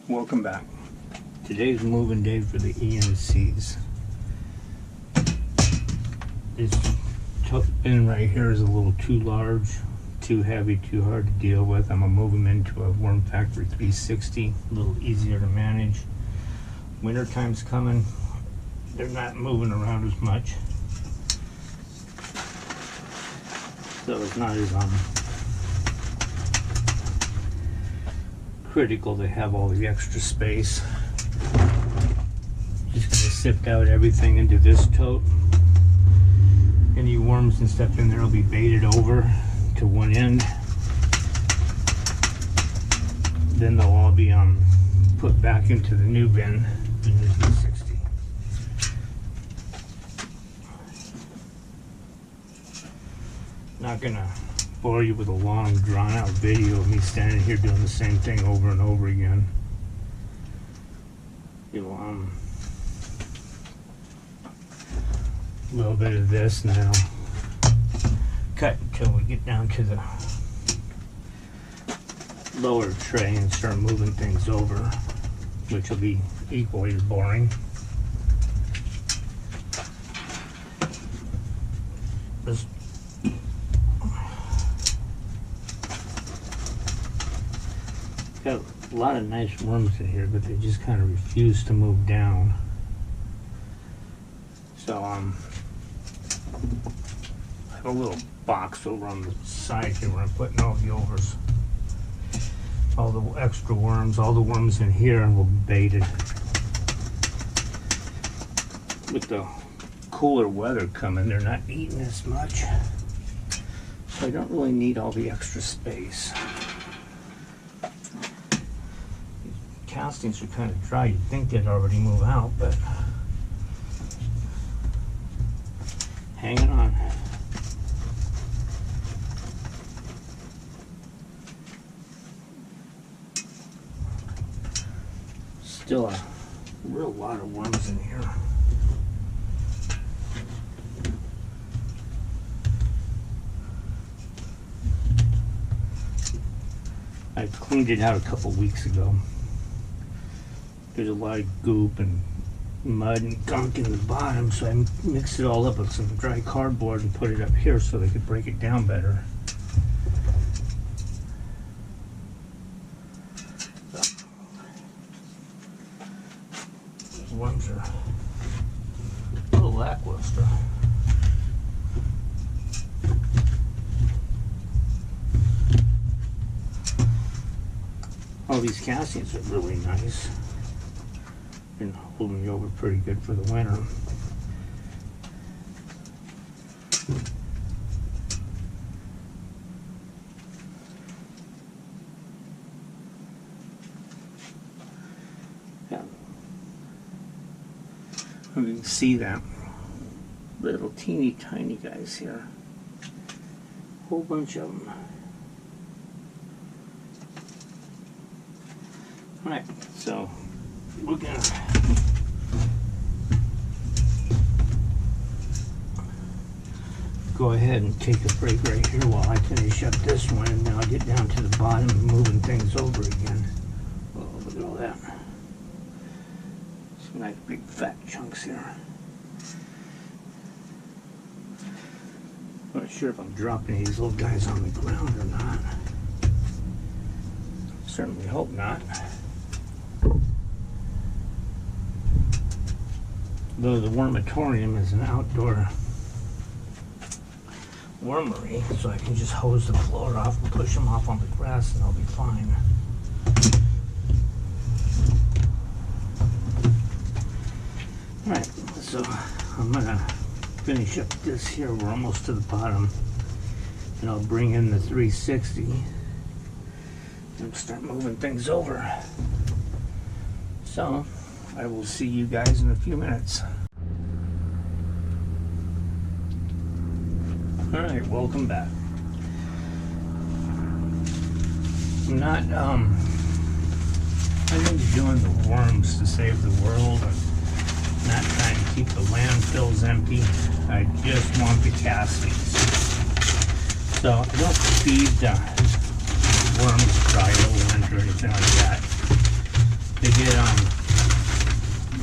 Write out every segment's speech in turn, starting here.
Welcome back. Today's moving day for the ENCs. This bin right here is a little too large, too heavy, too hard to deal with. I'm gonna move them into a Worm Factory 360, a little easier to manage. Winter time's coming. They're not moving around as much, so it's not as critical to have all the extra space. Just gonna sift out everything into this tote. Any worms and stuff in there will be baited over to one end. Then they'll all be put back into the new bin, the new 360. Not gonna bore you with a long drawn out video of me standing here doing the same thing over and over again. You'll a little bit of this, and then I'll cut until we get down to the lower tray and start moving things over, which will be equally as boring. Just got a lot of nice worms in here, but they just kind of refuse to move down. So I have a little box over on the side here where I'm putting all the overs, all the extra worms, all the worms in here, and will be baited. With the cooler weather coming, they're not eating as much, so I don't really need all the extra space. These castings are kind of dry. You'd think they'd already move out, but hanging on. Still a real lot of worms in here. I cleaned it out a couple weeks ago. There's a lot of goop and mud and gunk in the bottom, so I mixed it all up with some dry cardboard and put it up here so they could break it down better. These worms are a little lackluster. All these castings are really nice. Been holding me over pretty good for the winter. Yeah. You can see them. Little teeny tiny guys here. Whole bunch of them. Alright, so we're gonna go ahead and take a break right here while I finish up this one, and then I'll get down to the bottom and moving things over again. Oh, look at all that. Some nice big fat chunks here. I'm not sure if I'm dropping these little guys on the ground or not. Certainly hope not. Though the wormatorium is an outdoor wormery, so I can just hose the floor off and push them off on the grass and I'll be fine. Alright, so I'm gonna finish up this here. We're almost to the bottom, and I'll bring in the 360 and start moving things over. So I will see you guys in a few minutes. Alright, welcome back. I'm not I'm into doing the worms to save the world. I'm not trying to keep the landfills empty. I just want the castings. So I don't feed the worms dry over winter or anything like that. They get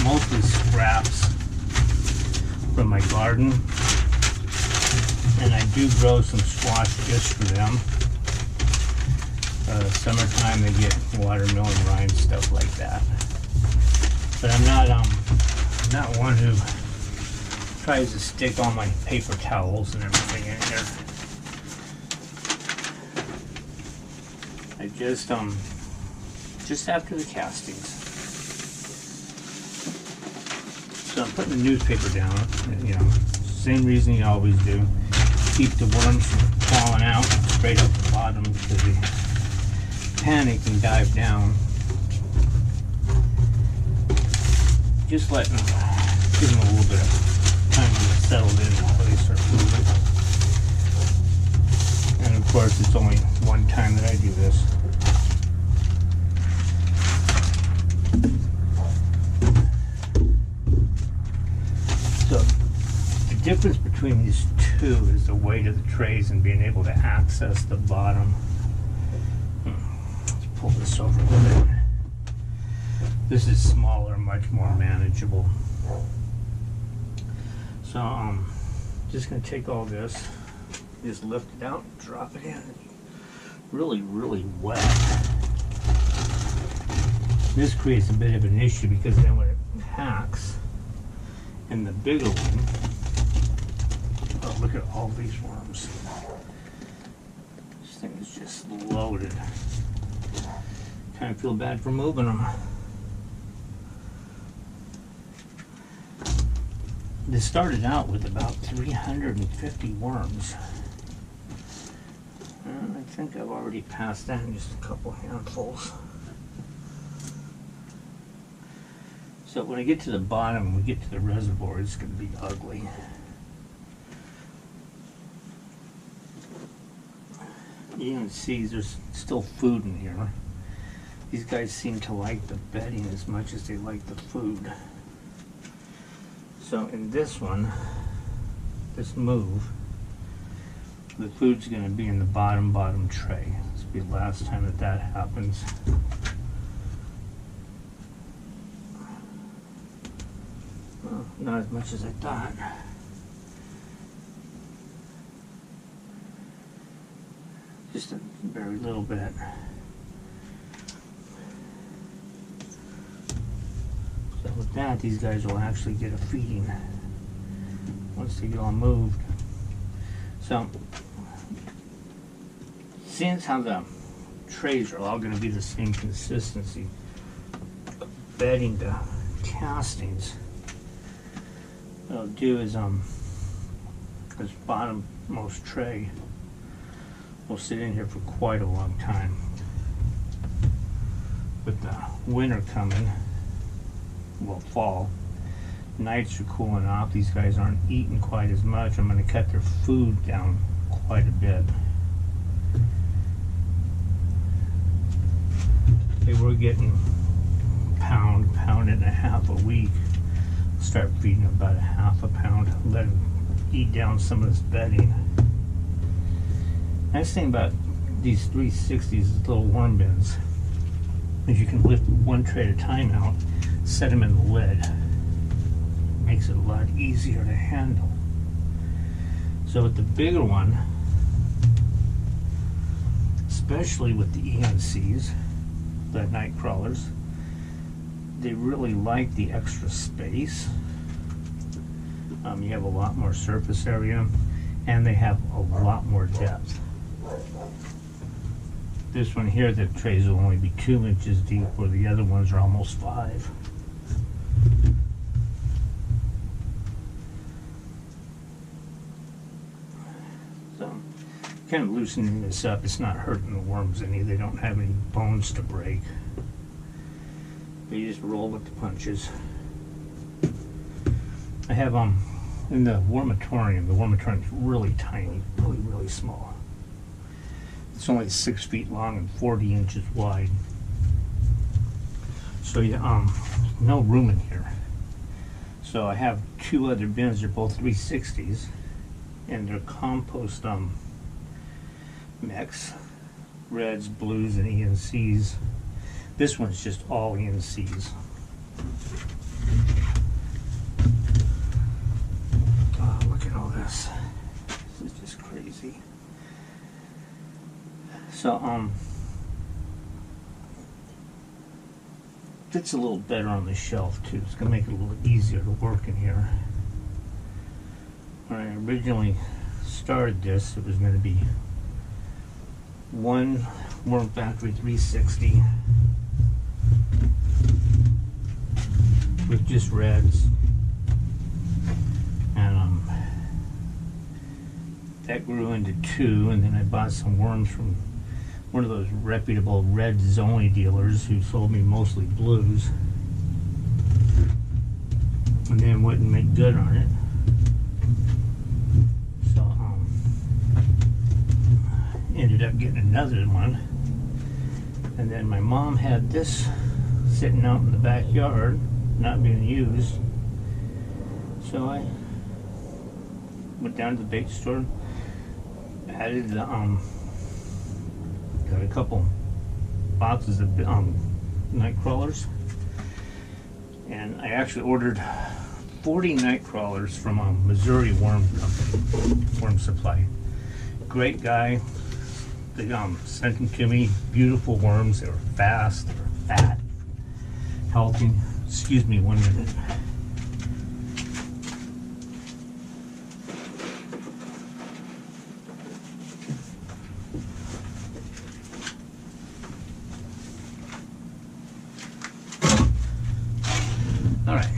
mostly scraps from my garden, and I do grow some squash just for them. Summertime they get watermelon rind, stuff like that. But I'm not one who tries to stick all my paper towels and everything in here. I just after the castings. So I'm putting the newspaper down, you know, same reason you always do. Keep the worms from falling out straight up the bottom because they panic and dive down. Just give them a little bit of time to get settled in before they start moving. And of course, it's only one time that I do this. So the difference between these two is the weight of the trays and being able to access the bottom. Let's pull this over a little bit. This is smaller, much more manageable. So I'm just going to take all this, just lift it out, drop it in. Really, really wet. This creates a bit of an issue because then when it packs in the bigger one, oh, look at all these worms. This thing is just loaded. Kind of feel bad for moving them. This started out with about 350 worms. And I think I've already passed that in just a couple handfuls. So when I get to the bottom and we get to the reservoir, it's going to be ugly. You can see there's still food in here. These guys seem to like the bedding as much as they like the food. So in this one, this move, the food's going to be in the bottom tray. This will be the last time that happens. Well, not as much as I thought. Just a very little bit. So with that, these guys will actually get a feeding once they get all moved. So, seeing as how the trays are all going to be the same consistency, bedding the castings, what I'll do is this bottommost tray will sit in here for quite a long time. With the winter coming, well, fall, nights are cooling off, these guys aren't eating quite as much. I'm going to cut their food down quite a bit. They were getting pound and a half a week. Start feeding them about a half a pound, let them eat down some of this bedding. Nice thing about these 360s, these little worm bins, is you can lift one tray at a time out, set them in the lid. Makes it a lot easier to handle. So with the bigger one, especially with the ENCs, the Nightcrawlers, they really like the extra space. You have a lot more surface area, and they have a lot more depth. This one here, the trays will only be 2 inches deep, where the other ones are almost 5. So, kind of loosening this up. It's not hurting the worms any. They don't have any bones to break. But you just roll with the punches. I have in the wormatorium is really tiny, really small. It's only 6 feet long and 40 inches wide. So no room in here. So I have 2 other bins. They're both 360s, and they're compost mix, reds, blues, and ENCs. This one's just all ENCs. Oh, look at all this. This is just crazy. So, fits a little better on the shelf too. It's gonna make it a little easier to work in here. When I originally started this, it was gonna be one Worm Factory 360 with just reds, and that grew into two, and then I bought some worms from one of those reputable reds only dealers who sold me mostly blues, and then wouldn't make good on it. So ended up getting another one, and then my mom had this sitting out in the backyard not being used, so I went down to the bait store, added the got a couple boxes of Nightcrawlers, and I actually ordered 40 Nightcrawlers from a Missouri worm company, Worm Supply. Great guy. They sent them to me. Beautiful worms. They were fast. They were fat. Healthy. Excuse me 1 minute. All right.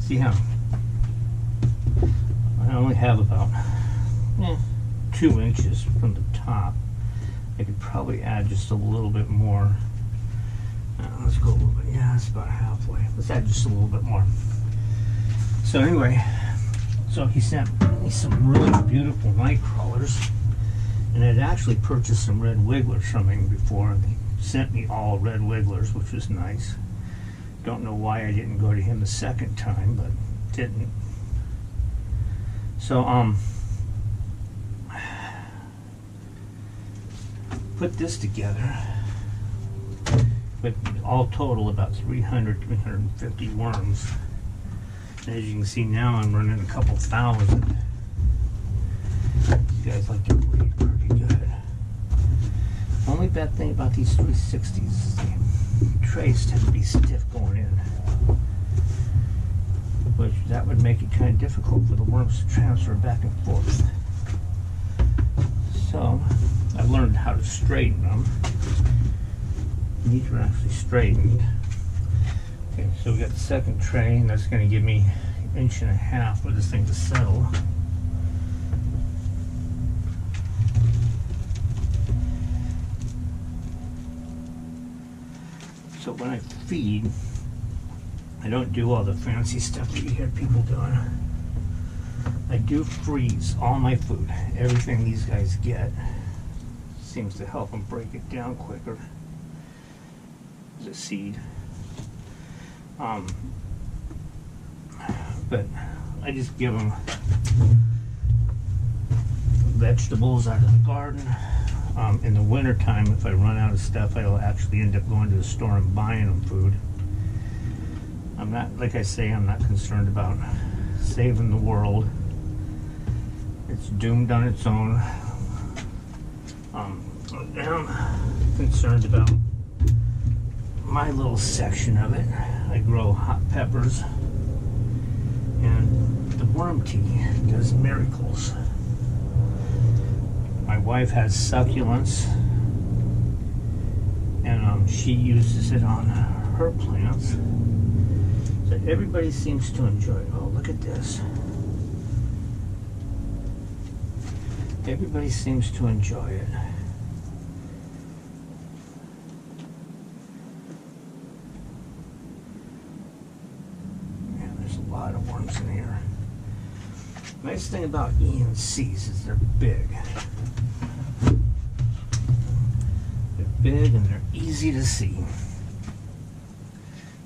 See how I only have about 2 inches from the top. I could probably add just a little bit more. Let's go a little bit. Yeah, it's about halfway. Let's add just a little bit more. So anyway, so he sent me some really beautiful Nightcrawlers, and I'd actually purchased some red wigglers from him before, and he sent me all red wigglers, which was nice. Don't know why I didn't go to him the second time, but didn't. So put this together with all total about 350 worms. And as you can see now, I'm running a couple thousand. You guys like to read pretty good. Only bad thing about these 360s is the trays tend to be stiff going in, which that would make it kind of difficult for the worms to transfer back and forth. So I've learned how to straighten them. These are actually straightened. Okay, so we got the second tray, and that's going to give me 1.5 inches for this thing to settle. So when I feed, I don't do all the fancy stuff that you hear people doing. I do freeze all my food. Everything these guys get seems to help them break it down quicker as a seed. But I just give them vegetables out of the garden. In the winter time, if I run out of stuff, I'll actually end up going to the store and buying them food. I'm not, like I say, I'm not concerned about saving the world. It's doomed on its own. I'm concerned about my little section of it. I grow hot peppers, and the worm tea does miracles. My wife has succulents, and she uses it on her plants. So everybody seems to enjoy it. Oh, look at this. Everybody seems to enjoy it. Man, there's a lot of worms in here. Nice thing about ENCs is they're big. They're big and they're easy to see.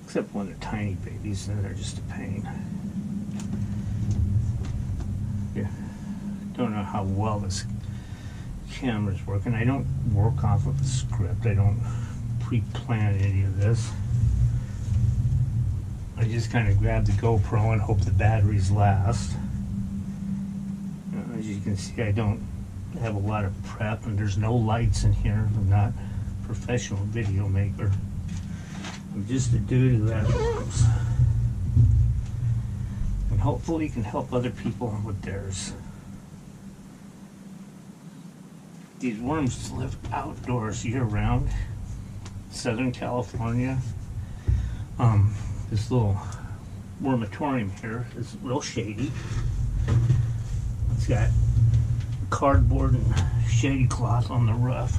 Except when they're tiny babies, then they're just a pain. Yeah. Don't know how well this camera's working. I don't work off of a script. I don't pre-plan any of this. I just kind of grabbed the GoPro and hope the batteries last. As you can see, I don't have a lot of prep, and there's no lights in here. I'm not a professional video maker. I'm just a dude who has worms. And hopefully can help other people with theirs. These worms live outdoors year-round. Southern California. This little wormatorium here is real shady. It's got cardboard and shady cloth on the roof.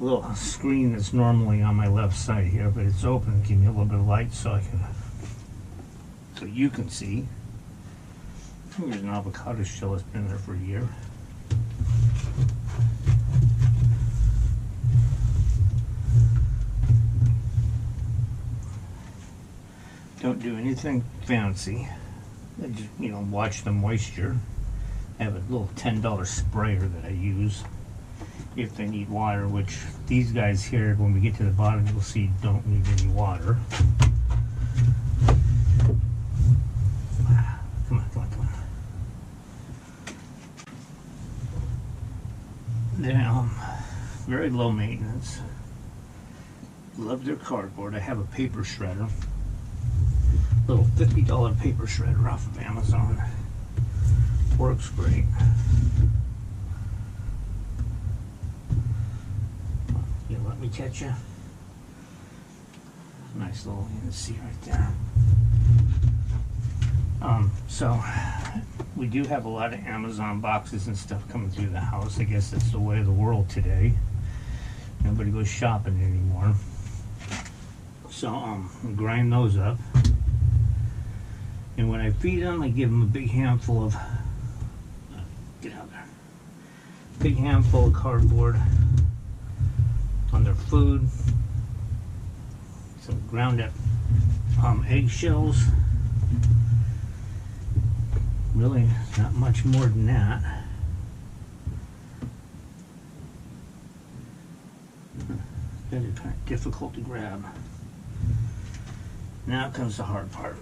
A little screen that's normally on my left side here, but it's open to give me a little bit of light so you can see. There's an avocado shell that's been there for a year. Don't do anything fancy. I just, watch the moisture. I have a little $10 sprayer that I use if they need water, which these guys here, when we get to the bottom, you'll see don't need any water. Come on. They're very low maintenance. Love their cardboard. I have a paper shredder. Little $50 paper shredder off of Amazon. Works great. You let me catch you? Nice little, you can see right there. So we do have a lot of Amazon boxes and stuff coming through the house. I guess that's the way of the world today. Nobody goes shopping anymore. So grind those up. And when I feed them, I give them a big handful of, get out there, big handful of cardboard on their food, some ground up eggshells, really not much more than that. They're kind of difficult to grab. Now comes the hard part.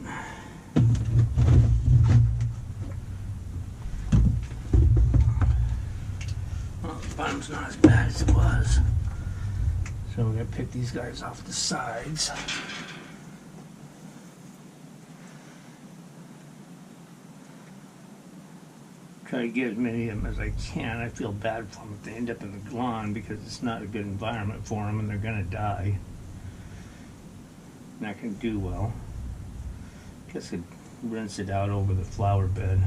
Well, the bottom's not as bad as it was. So we're going to pick these guys off the sides. Try to get as many of them as I can. I feel bad for them if they end up in the lawn because it's not a good environment for them and they're going to die. Not going to do well. Guess I'd rinse it out over the flower bed.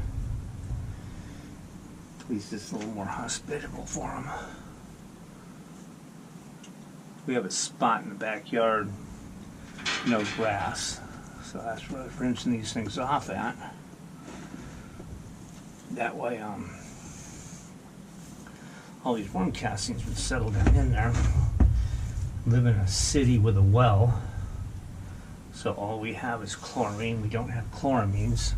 At least it's a little more hospitable for them. We have a spot in the backyard, no grass, so that's where I'm rinsing these things off at. That way, all these worm castings would settle down in there. Live in a city with a well, so all we have is chlorine. We don't have chloramines,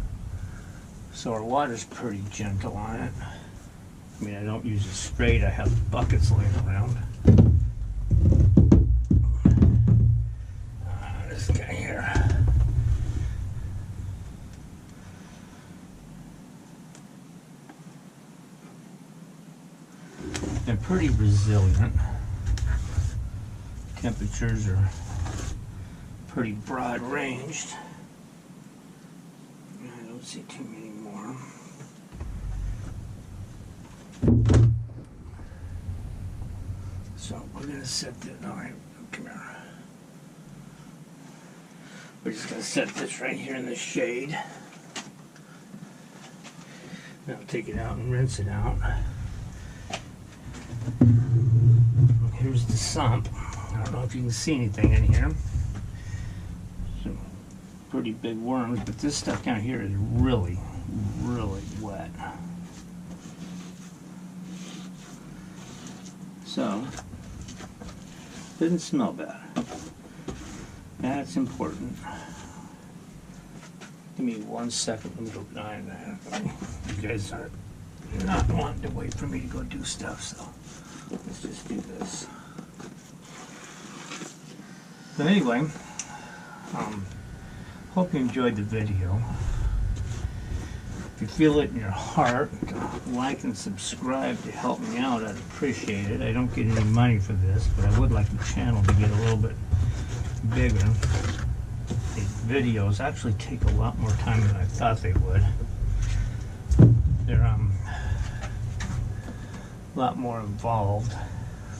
so our water's pretty gentle on it. I mean, I don't use it straight. I have buckets laying around. This guy here. They're pretty resilient. Temperatures are pretty broad ranged. I don't see too many more. So we're gonna set this. All right, come here. We're just gonna set this right here in the shade. Now take it out and rinse it out. Here's the sump. I don't know if you can see anything in here. Some pretty big worms, but this stuff down here is really, really wet. So, doesn't smell bad. That's important. Give me 1 second. Let me go behind that. You guys are not wanting to wait for me to go do stuff, so let's just do this. So anyway, hope you enjoyed the video. If you feel it in your heart, like and subscribe to help me out. I'd appreciate it. I don't get any money for this, but I would like the channel to get a little bit bigger. These videos actually take a lot more time than I thought they would. They're a lot more involved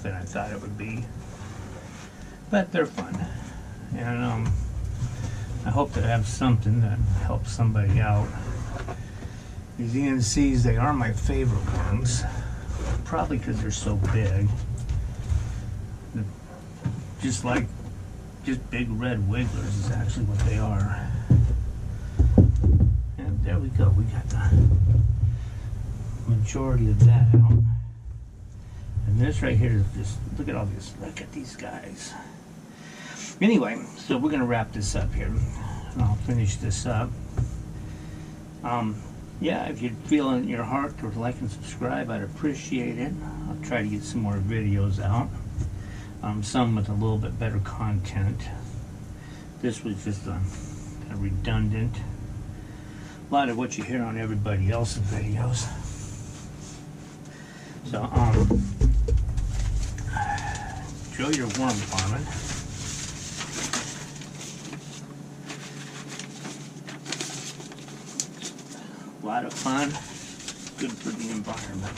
than I thought it would be, but they're fun, and I hope to have something that helps somebody out. These ENCs, they are my favorite ones, probably because they're so big. Just big red wigglers is actually what they are. And there we go, we got the majority of that out. And this right here is just, look at all this, look at these guys. Anyway, so we're gonna wrap this up here. And I'll finish this up. Yeah, if you feel in your heart to like and subscribe, I'd appreciate it. I'll try to get some more videos out. Some with a little bit better content. This was just kind of redundant. A lot of what you hear on everybody else's videos. So, enjoy your worm farming. A lot of fun, good for the environment.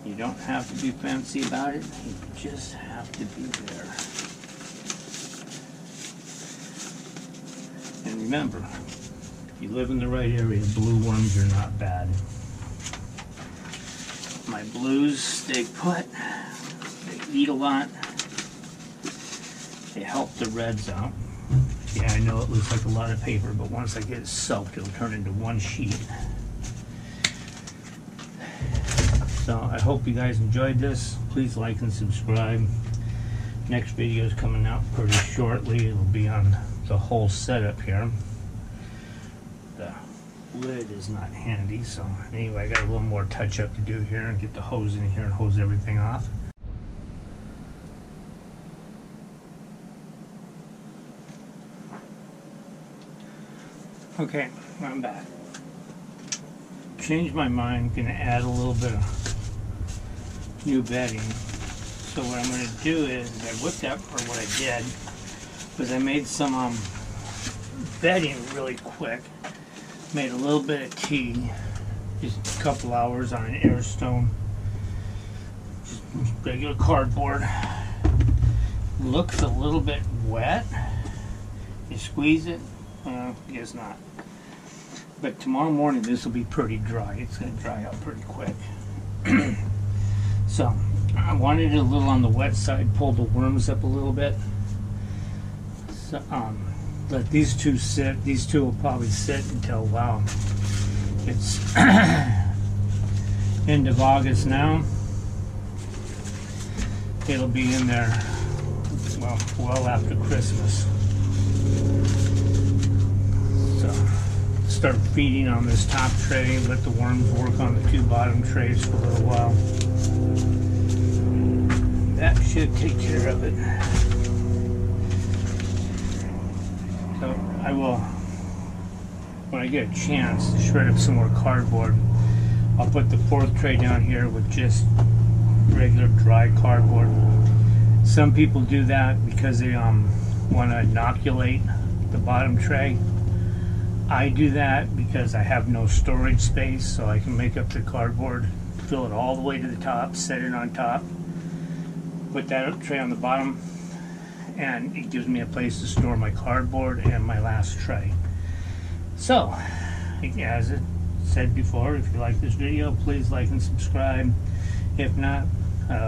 You don't have to be fancy about it, you just have to be there. And remember, if you live in the right area, blue worms are not bad. My blues stay put, they eat a lot, they help the reds out. Yeah, I know it looks like a lot of paper, but once I get it soaked, it'll turn into one sheet. So I hope you guys enjoyed this. Please like and subscribe. Next video is coming out pretty shortly. It'll be on the whole setup here. The lid is not handy, so anyway, I got a little more touch up to do here and get the hose in here and hose everything off. Okay, I'm back. Changed my mind, gonna add a little bit of new bedding. So what I'm gonna do is, I whipped up, or what I did, was I made some bedding really quick. Made a little bit of tea, just a couple hours on an air stone. Just regular cardboard. Looks a little bit wet. You squeeze it, I guess not. But tomorrow morning this will be pretty dry. It's going to dry out pretty quick. So I wanted it a little on the wet side, pull the worms up a little bit. So, let these two sit. These two will probably sit until, wow, it's end of August now. It'll be in there, well after Christmas. So start feeding on this top tray, let the worms work on the two bottom trays for a little while. That should take care of it. So I will, when I get a chance to shred up some more cardboard, I'll put the fourth tray down here with just regular dry cardboard. Some people do that because they want to inoculate the bottom tray. I do that because I have no storage space, so I can make up the cardboard, fill it all the way to the top, set it on top, put that tray on the bottom, and it gives me a place to store my cardboard and my last tray. So, as I said before, if you like this video, please like and subscribe. If not,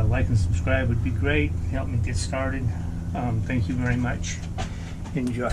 like and subscribe would be great. Help me get started. Thank you very much. Enjoy.